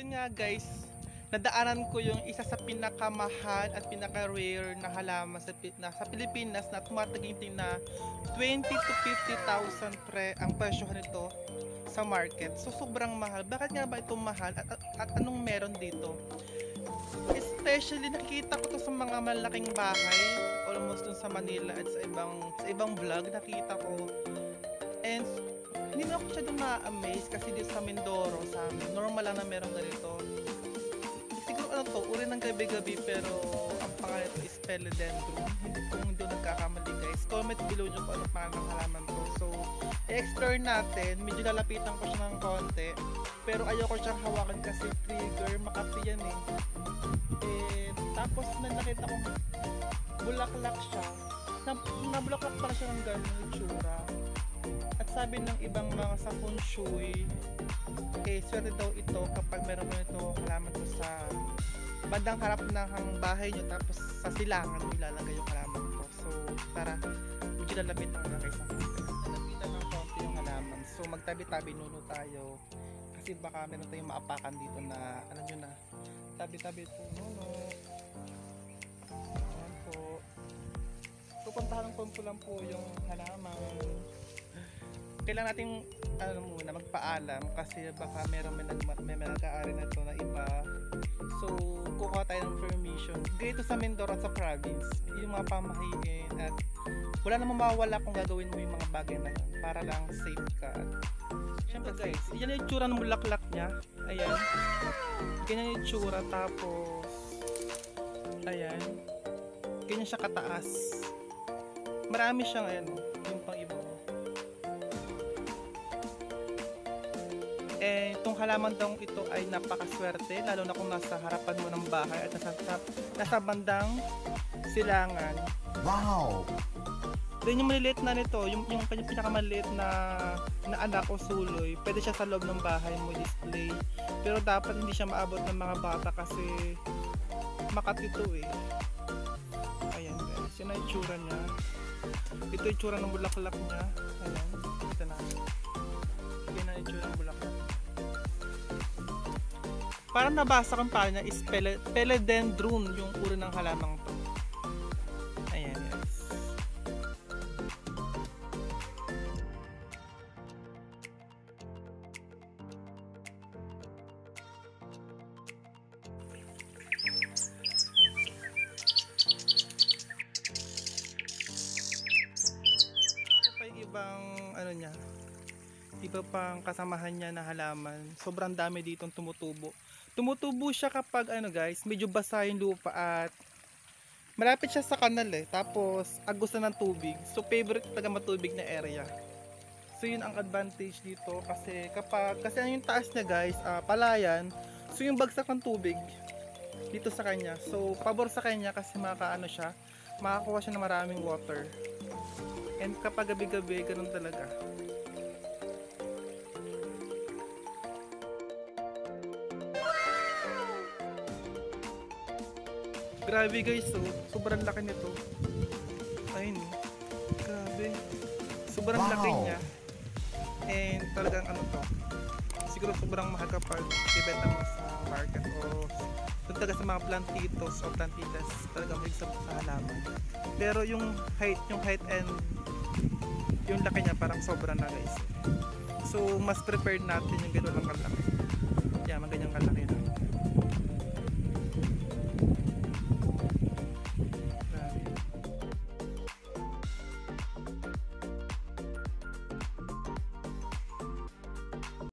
ayun nga guys, nadaanan ko yung isa sa pinakamahal at pinaka-rare na halaman sa Pilipinas na tumataginting na 20 to 50,000 ang presyo nito sa market. So sobrang mahal. Bakit nga ba ito mahal at anong meron dito? Especially nakikita ko to sa mga malaking bahay, almost dun sa Manila at sa ibang vlog nakita ko. And hindi na ako siya doon ma-amaze kasi dito sa Mindoro, sa amin, normal lang na meron ganito. Siguro ano to, uri ng gabi-gabi, pero ang pangalan ito is Philodendron. Kung hindi nagkakamali guys, comment below nyo kung ano pangalan ng halaman to. So, i-explore natin, medyo lalapitan ko siya ng konti, pero ayoko siyang hawakan kasi trigger, makati yan eh. Tapos nakita kong bulaklak siya, nabulaklak pala siya ng ganun itsura. At sabi ng ibang mga sa feng shui, swerte daw ito kapag meron mo ito halaman to sa bandang harap ng bahay nyo, tapos sa silangan mo ilalagay yung halaman to. So tara, medyo lalapitan ko na guys, lalapitan ng konti yung halaman. So magtabi-tabi nuno tayo kasi baka meron tayong maapakan dito na ano nyo na, tabi-tabi ito nuno. Ayan po, pupuntahan ko lang po yung halaman. Kailangan natin muna magpaalam kasi baka may nag-aari na ito na iba. So kukuha tayo ng permission dito sa Mindoro at sa province, yung mga pamahiin, at wala namang mawawala kung gagawin mo yung mga bagay na yun para lang safe ka. Siyempre guys, yan yung itsura ng bulaklak niya. Ayan, ganyan yung itsura. Tapos ayan, ganyan siya kataas. Marami siyang yung pang iba. Itong halaman daw ito ay napakaswerte, lalo na kung nasa harapan mo ng bahay at nasa bandang silangan. Wow! Then yung maliliit na nito, yung pinakamaliit na anak o suloy, pwede siya sa loob ng bahay mo display. Pero dapat hindi siya maabot ng mga bata kasi makatito eh. Ayan guys, yun ang itsura niya. Ito yung itsura ng bulaklak niya. Ayan, ito na. Yan ang itsura ng bulaklak. Parang nabasa kong pangalan niya is Philodendron, yung uri ng halamang to. Ayan guys. Ito pa yung ibang niya, iba pang kasamahan niya na halaman. Sobrang dami ditong tumutubo. Tumutubo siya kapag guys, medyo basa yung lupa at malapit siya sa kanal tapos agos na ng tubig. So favorite talaga matubig na area. So yun ang advantage dito kasi kasi yung taas niya guys, palayan. So yung bagsak ng tubig dito sa kanya. So pabor sa kanya kasi makakuha siya ng maraming water. And kapag gabi-gabi, ganun talaga. Grabe guys, sobrang laki nito. Ayun, grabe. Sobrang laki niya. And talagang siguro sobrang mahal kapag ibenta mo sa market o talaga sa mga plantitos o plantitas, talagang mahal sa halaman. Pero yung height and yung laki niya parang sobra na guys. So mas prepared natin yung gano'n lang kalaki. Yeah, maganyang kalaki na.